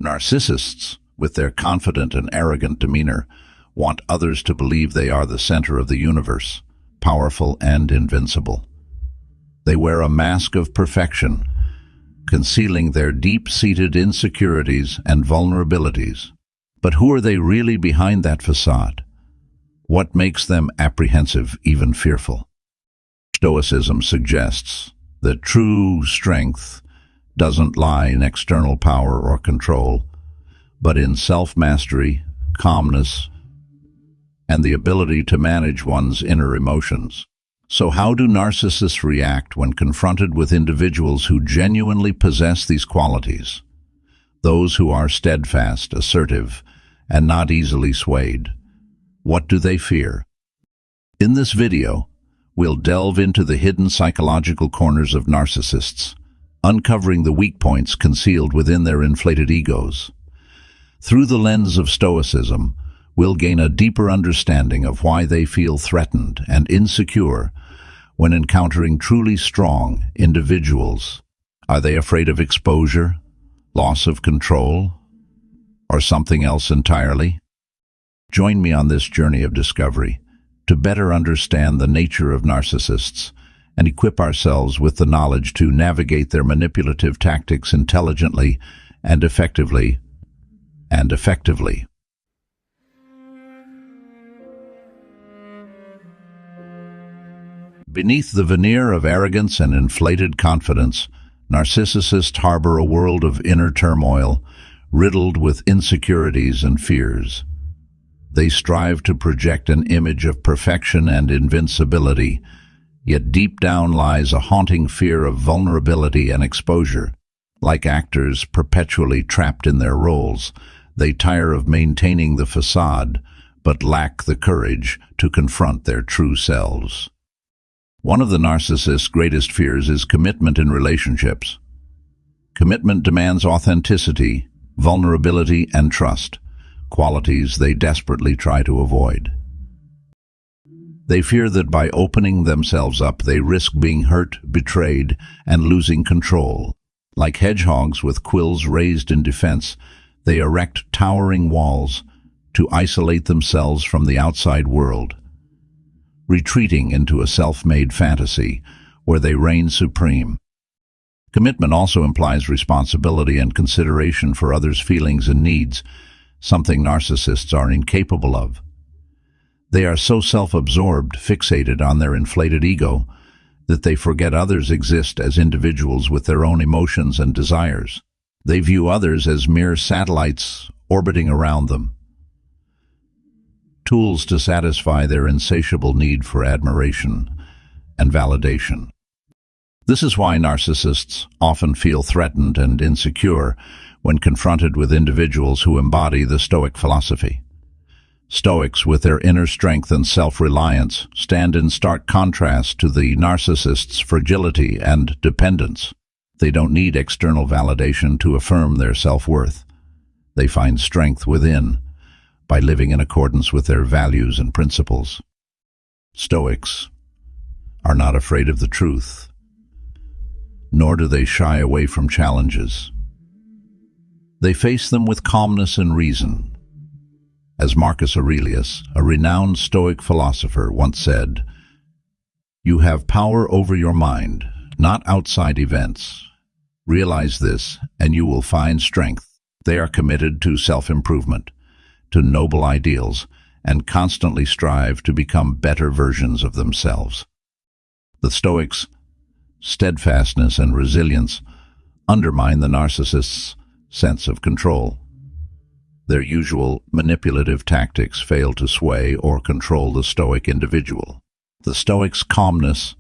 Narcissists, with their confident and arrogant demeanor, want others to believe they are the center of the universe, powerful and invincible. They wear a mask of perfection, concealing their deep-seated insecurities and vulnerabilities. But who are they really behind that facade? What makes them apprehensive, even fearful? Stoicism suggests that true strength doesn't lie in external power or control, but in self-mastery, calmness, and the ability to manage one's inner emotions. So how do narcissists react when confronted with individuals who genuinely possess these qualities? Those who are steadfast, assertive, and not easily swayed. What do they fear? In this video, we'll delve into the hidden psychological corners of narcissists, uncovering the weak points concealed within their inflated egos. Through the lens of Stoicism, we'll gain a deeper understanding of why they feel threatened and insecure when encountering truly strong individuals. Are they afraid of exposure, loss of control, or something else entirely? Join me on this journey of discovery to better understand the nature of narcissists and equip ourselves with the knowledge to navigate their manipulative tactics intelligently and effectively. Beneath the veneer of arrogance and inflated confidence, narcissists harbor a world of inner turmoil, riddled with insecurities and fears. They strive to project an image of perfection and invincibility, yet deep down lies a haunting fear of vulnerability and exposure. Like actors perpetually trapped in their roles, they tire of maintaining the facade, but lack the courage to confront their true selves. One of the narcissist's greatest fears is commitment in relationships. Commitment demands authenticity, vulnerability, and trust, qualities they desperately try to avoid. They fear that by opening themselves up, they risk being hurt, betrayed, and losing control. Like hedgehogs with quills raised in defense, they erect towering walls to isolate themselves from the outside world, retreating into a self-made fantasy where they reign supreme. Commitment also implies responsibility and consideration for others' feelings and needs, something narcissists are incapable of. They are so self-absorbed, fixated on their inflated ego, that they forget others exist as individuals with their own emotions and desires. They view others as mere satellites orbiting around them, tools to satisfy their insatiable need for admiration and validation. This is why narcissists often feel threatened and insecure when confronted with individuals who embody the Stoic philosophy. Stoics, with their inner strength and self-reliance, stand in stark contrast to the narcissist's fragility and dependence. They don't need external validation to affirm their self-worth. They find strength within, by living in accordance with their values and principles. Stoics are not afraid of the truth, nor do they shy away from challenges. They face them with calmness and reason. As Marcus Aurelius, a renowned Stoic philosopher, once said, "You have power over your mind, not outside events. Realize this, and you will find strength." They are committed to self-improvement, to noble ideals, and constantly strive to become better versions of themselves. The Stoics' steadfastness and resilience undermine the narcissist's sense of control. Their usual manipulative tactics fail to sway or control the Stoic individual. The Stoic's calmness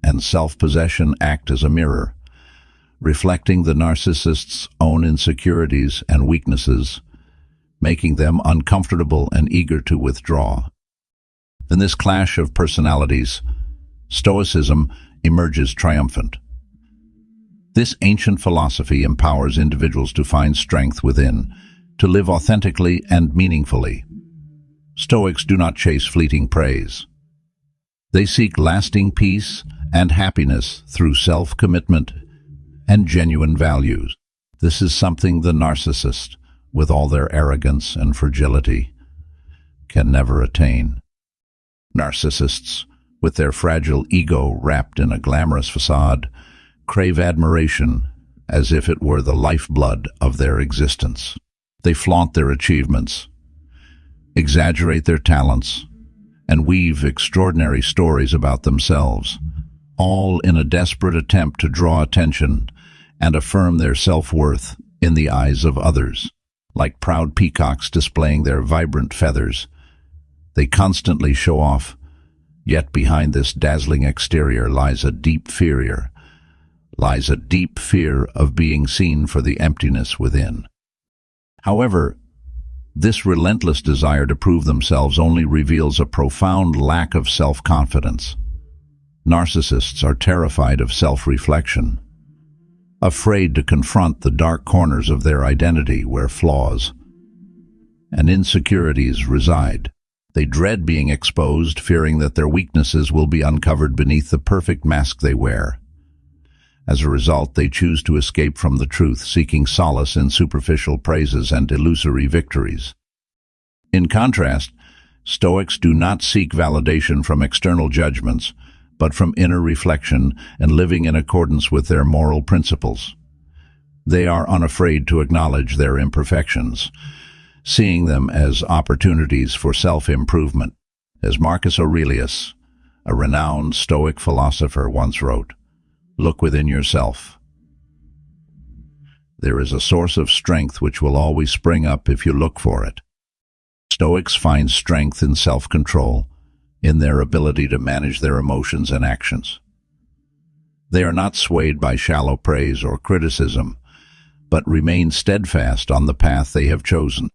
and self-possession act as a mirror, reflecting the narcissist's own insecurities and weaknesses, making them uncomfortable and eager to withdraw. In this clash of personalities, Stoicism emerges triumphant. This ancient philosophy empowers individuals to find strength within, to live authentically and meaningfully. Stoics do not chase fleeting praise. They seek lasting peace and happiness through self-commitment and genuine values. This is something the narcissist, with all their arrogance and fragility, can never attain. Narcissists, with their fragile ego wrapped in a glamorous facade, crave admiration as if it were the lifeblood of their existence. They flaunt their achievements, exaggerate their talents, and weave extraordinary stories about themselves, all in a desperate attempt to draw attention and affirm their self-worth in the eyes of others. Like proud peacocks displaying their vibrant feathers, they constantly show off, yet behind this dazzling exterior lies a deep fear of being seen for the emptiness within. However, this relentless desire to prove themselves only reveals a profound lack of self-confidence. Narcissists are terrified of self-reflection, afraid to confront the dark corners of their identity where flaws and insecurities reside. They dread being exposed, fearing that their weaknesses will be uncovered beneath the perfect mask they wear. As a result, they choose to escape from the truth, seeking solace in superficial praises and illusory victories. In contrast, Stoics do not seek validation from external judgments, but from inner reflection and living in accordance with their moral principles. They are unafraid to acknowledge their imperfections, seeing them as opportunities for self-improvement. As Marcus Aurelius, a renowned Stoic philosopher, once wrote, "Look within yourself. There is a source of strength which will always spring up if you look for it." Stoics find strength in self-control, in their ability to manage their emotions and actions. They are not swayed by shallow praise or criticism, but remain steadfast on the path they have chosen.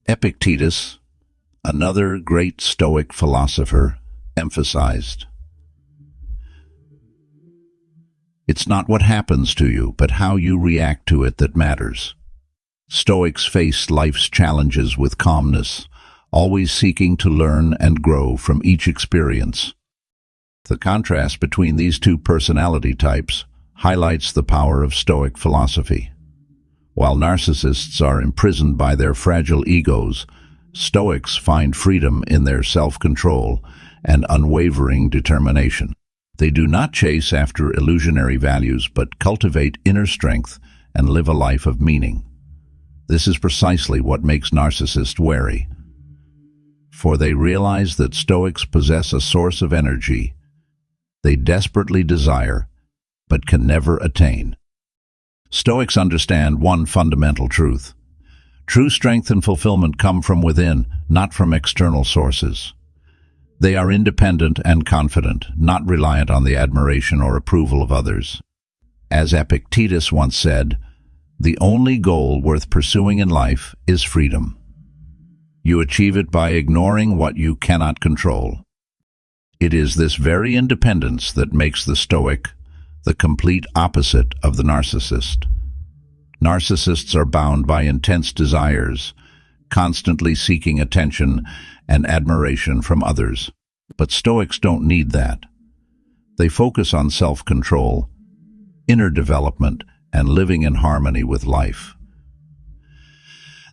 Epictetus, another great Stoic philosopher, emphasized, "It's not what happens to you, but how you react to it that matters." Stoics face life's challenges with calmness, always seeking to learn and grow from each experience. The contrast between these two personality types highlights the power of Stoic philosophy. While narcissists are imprisoned by their fragile egos, Stoics find freedom in their self-control and unwavering determination. They do not chase after illusionary values, but cultivate inner strength and live a life of meaning. This is precisely what makes narcissists wary, for they realize that Stoics possess a source of energy they desperately desire, but can never attain. Stoics understand one fundamental truth. True strength and fulfillment come from within, not from external sources. They are independent and confident, not reliant on the admiration or approval of others. As Epictetus once said, "The only goal worth pursuing in life is freedom. You achieve it by ignoring what you cannot control." It is this very independence that makes the Stoic the complete opposite of the narcissist. Narcissists are bound by intense desires, constantly seeking attention and admiration from others. But Stoics don't need that. They focus on self-control, inner development, and living in harmony with life.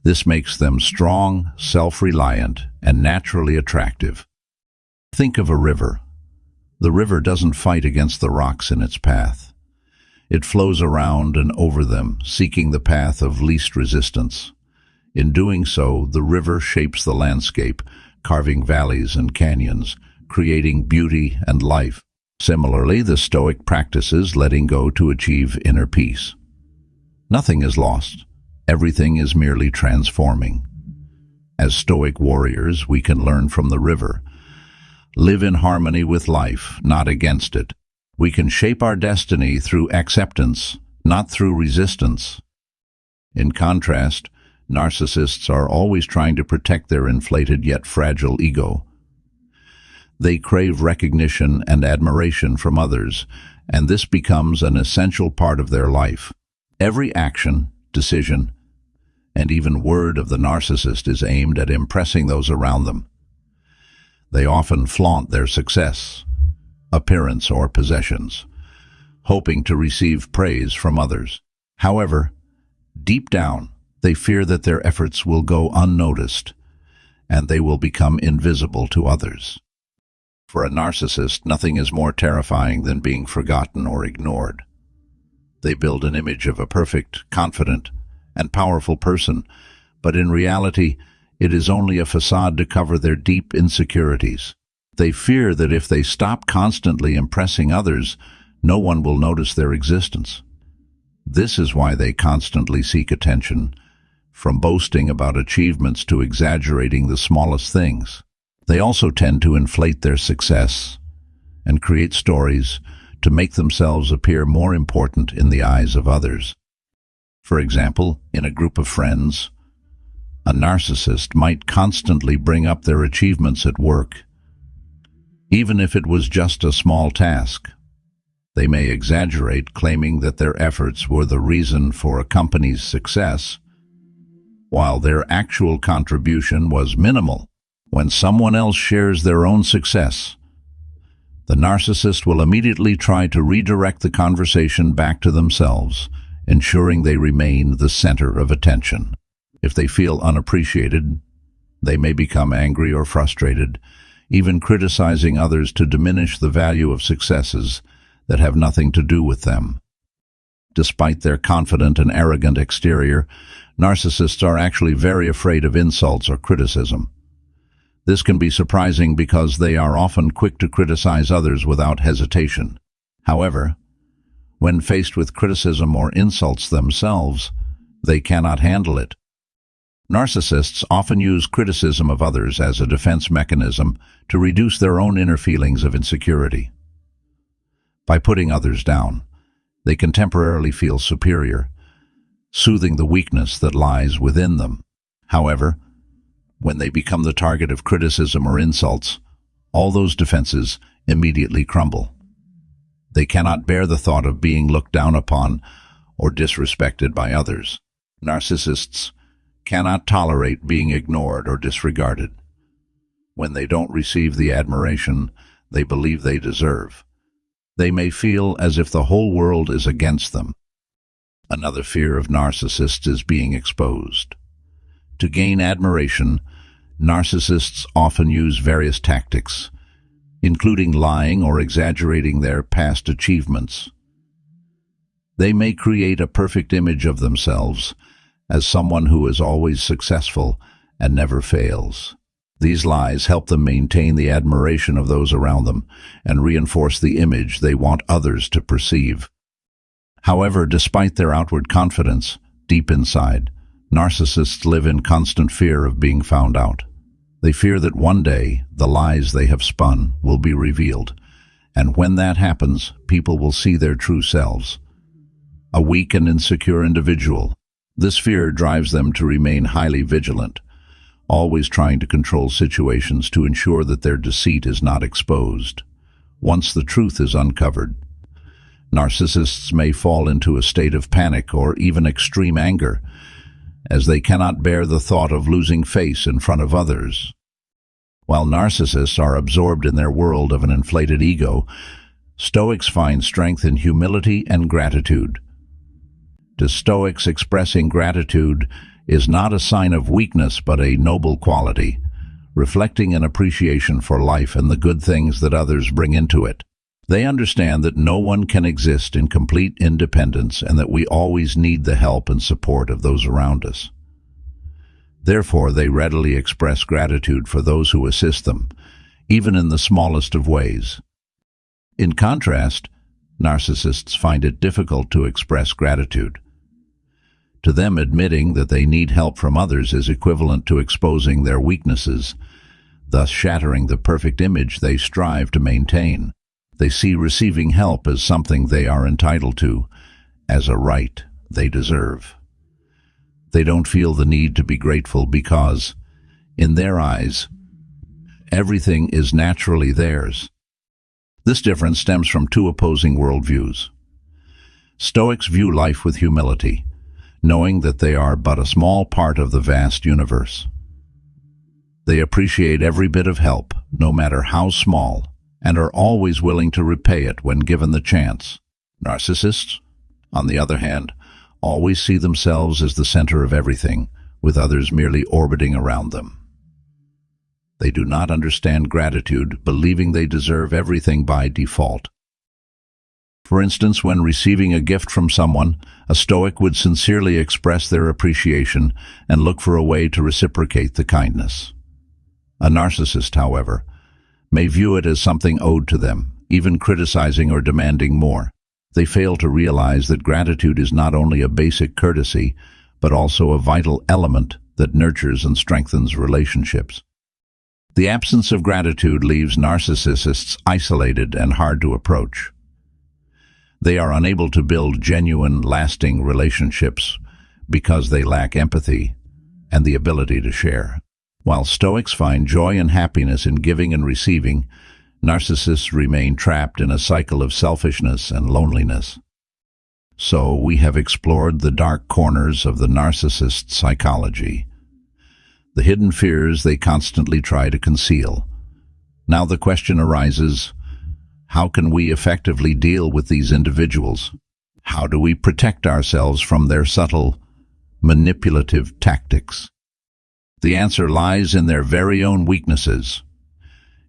This makes them strong, self-reliant, and naturally attractive. Think of a river. The river doesn't fight against the rocks in its path. It flows around and over them, seeking the path of least resistance. In doing so, the river shapes the landscape, carving valleys and canyons, creating beauty and life. Similarly, the Stoic practices letting go to achieve inner peace. Nothing is lost. Everything is merely transforming. As Stoic warriors, we can learn from the river. Live in harmony with life, not against it. We can shape our destiny through acceptance, not through resistance. In contrast, narcissists are always trying to protect their inflated yet fragile ego. They crave recognition and admiration from others, and this becomes an essential part of their life. Every action, decision, and even word of the narcissist is aimed at impressing those around them. They often flaunt their success, appearance, or possessions, hoping to receive praise from others. However, Deep down, they fear that their efforts will go unnoticed, and they will become invisible to others. For a narcissist, nothing is more terrifying than being forgotten or ignored. They build an image of a perfect, confident, and powerful person, but in reality, it is only a facade to cover their deep insecurities. They fear that if they stop constantly impressing others, no one will notice their existence. This is why they constantly seek attention, from boasting about achievements to exaggerating the smallest things. They also tend to inflate their success and create stories to make themselves appear more important in the eyes of others. For example, in a group of friends, a narcissist might constantly bring up their achievements at work, even if it was just a small task. They may exaggerate, claiming that their efforts were the reason for a company's success, while their actual contribution was minimal. When someone else shares their own success, the narcissist will immediately try to redirect the conversation back to themselves, ensuring they remain the center of attention. If they feel unappreciated, they may become angry or frustrated, even criticizing others to diminish the value of successes that have nothing to do with them. Despite their confident and arrogant exterior, narcissists are actually very afraid of insults or criticism. This can be surprising because they are often quick to criticize others without hesitation. However, when faced with criticism or insults themselves, they cannot handle it. Narcissists often use criticism of others as a defense mechanism to reduce their own inner feelings of insecurity. By putting others down, they can temporarily feel superior, soothing the weakness that lies within them. However, when they become the target of criticism or insults, all those defenses immediately crumble. They cannot bear the thought of being looked down upon or disrespected by others. Narcissists cannot tolerate being ignored or disregarded. When they don't receive the admiration they believe they deserve, they may feel as if the whole world is against them. Another fear of narcissists is being exposed. To gain admiration, narcissists often use various tactics, including lying or exaggerating their past achievements. They may create a perfect image of themselves as someone who is always successful and never fails. These lies help them maintain the admiration of those around them and reinforce the image they want others to perceive. However, despite their outward confidence, deep inside, narcissists live in constant fear of being found out. They fear that one day the lies they have spun will be revealed, and when that happens, people will see their true selves. A weak and insecure individual. This fear drives them to remain highly vigilant, always trying to control situations to ensure that their deceit is not exposed. Once the truth is uncovered, narcissists may fall into a state of panic or even extreme anger, as they cannot bear the thought of losing face in front of others. While narcissists are absorbed in their world of an inflated ego, Stoics find strength in humility and gratitude. To Stoics, expressing gratitude is not a sign of weakness but a noble quality, reflecting an appreciation for life and the good things that others bring into it. They understand that no one can exist in complete independence and that we always need the help and support of those around us. Therefore, they readily express gratitude for those who assist them, even in the smallest of ways. In contrast, narcissists find it difficult to express gratitude. To them, admitting that they need help from others is equivalent to exposing their weaknesses, thus shattering the perfect image they strive to maintain. They see receiving help as something they are entitled to, as a right they deserve. They don't feel the need to be grateful because, in their eyes, everything is naturally theirs. This difference stems from two opposing worldviews. Stoics view life with humility, knowing that they are but a small part of the vast universe. They appreciate every bit of help, no matter how small, and are always willing to repay it when given the chance. Narcissists, on the other hand, always see themselves as the center of everything, with others merely orbiting around them. They do not understand gratitude, believing they deserve everything by default. For instance, when receiving a gift from someone, a Stoic would sincerely express their appreciation and look for a way to reciprocate the kindness. A narcissist, however, may view it as something owed to them, even criticizing or demanding more. They fail to realize that gratitude is not only a basic courtesy, but also a vital element that nurtures and strengthens relationships. The absence of gratitude leaves narcissists isolated and hard to approach. They are unable to build genuine, lasting relationships because they lack empathy and the ability to share. While Stoics find joy and happiness in giving and receiving, narcissists remain trapped in a cycle of selfishness and loneliness. So we have explored the dark corners of the narcissist's psychology, the hidden fears they constantly try to conceal. Now the question arises, how can we effectively deal with these individuals? How do we protect ourselves from their subtle, manipulative tactics? The answer lies in their very own weaknesses.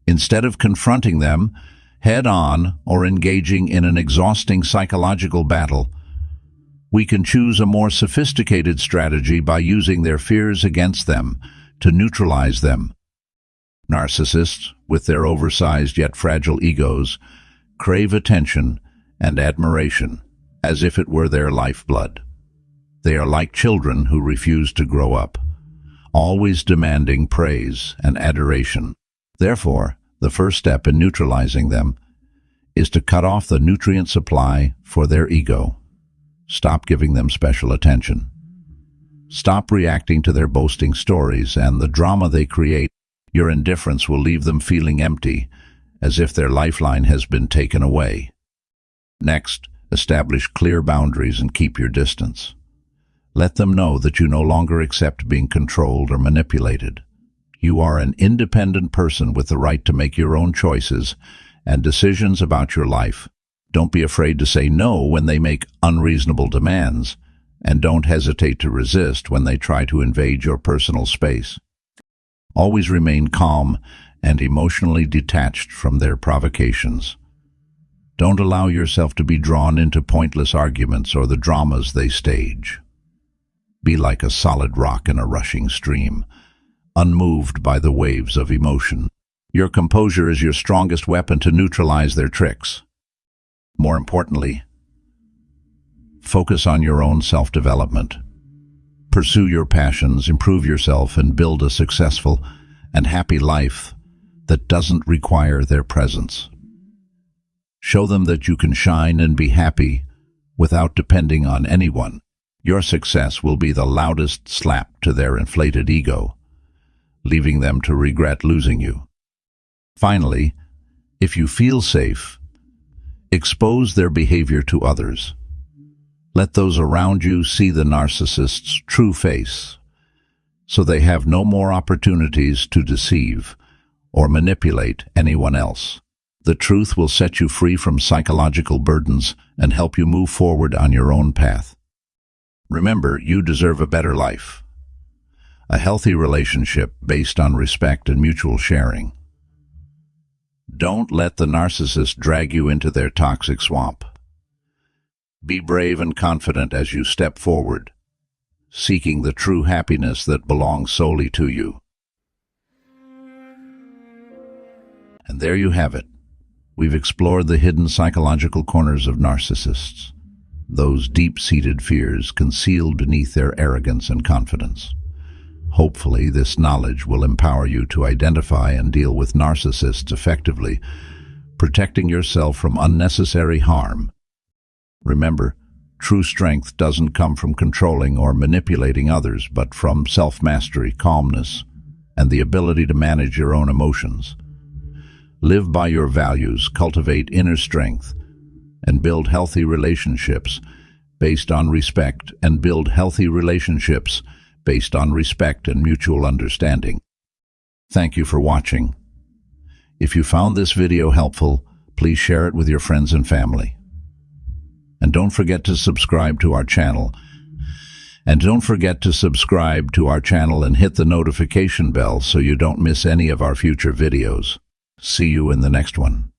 Instead of confronting them head-on or engaging in an exhausting psychological battle, we can choose a more sophisticated strategy by using their fears against them to neutralize them. Narcissists, with their oversized yet fragile egos, crave attention and admiration as if it were their lifeblood. They are like children who refuse to grow up, always demanding praise and adoration. Therefore, the first step in neutralizing them is to cut off the nutrient supply for their ego. Stop giving them special attention. Stop reacting to their boasting stories and the drama they create. Your indifference will leave them feeling empty, as if their lifeline has been taken away. Next, establish clear boundaries and keep your distance. Let them know that you no longer accept being controlled or manipulated. You are an independent person with the right to make your own choices and decisions about your life. Don't be afraid to say no when they make unreasonable demands, and don't hesitate to resist when they try to invade your personal space. Always remain calm and emotionally detached from their provocations. Don't allow yourself to be drawn into pointless arguments or the dramas they stage. Be like a solid rock in a rushing stream, unmoved by the waves of emotion. Your composure is your strongest weapon to neutralize their tricks. More importantly, focus on your own self-development. Pursue your passions, improve yourself, and build a successful and happy life that doesn't require their presence. Show them that you can shine and be happy without depending on anyone. Your success will be the loudest slap to their inflated ego, leaving them to regret losing you. Finally, if you feel safe, expose their behavior to others. Let those around you see the narcissist's true face, so they have no more opportunities to deceive or manipulate anyone else. The truth will set you free from psychological burdens and help you move forward on your own path. Remember, you deserve a better life, a healthy relationship based on respect and mutual sharing. Don't let the narcissist drag you into their toxic swamp. Be brave and confident as you step forward, seeking the true happiness that belongs solely to you. And there you have it. We've explored the hidden psychological corners of narcissists, those deep-seated fears concealed beneath their arrogance and confidence. Hopefully, this knowledge will empower you to identify and deal with narcissists effectively, protecting yourself from unnecessary harm. Remember, true strength doesn't come from controlling or manipulating others, but from self-mastery, calmness, and the ability to manage your own emotions. Live by your values, cultivate inner strength, and build healthy relationships based on respect, and mutual understanding. Thank you for watching. If you found this video helpful, please share it with your friends and family. And don't forget to subscribe to our channel And don't forget to subscribe to our channel and hit the notification bell so you don't miss any of our future videos. See you in the next one.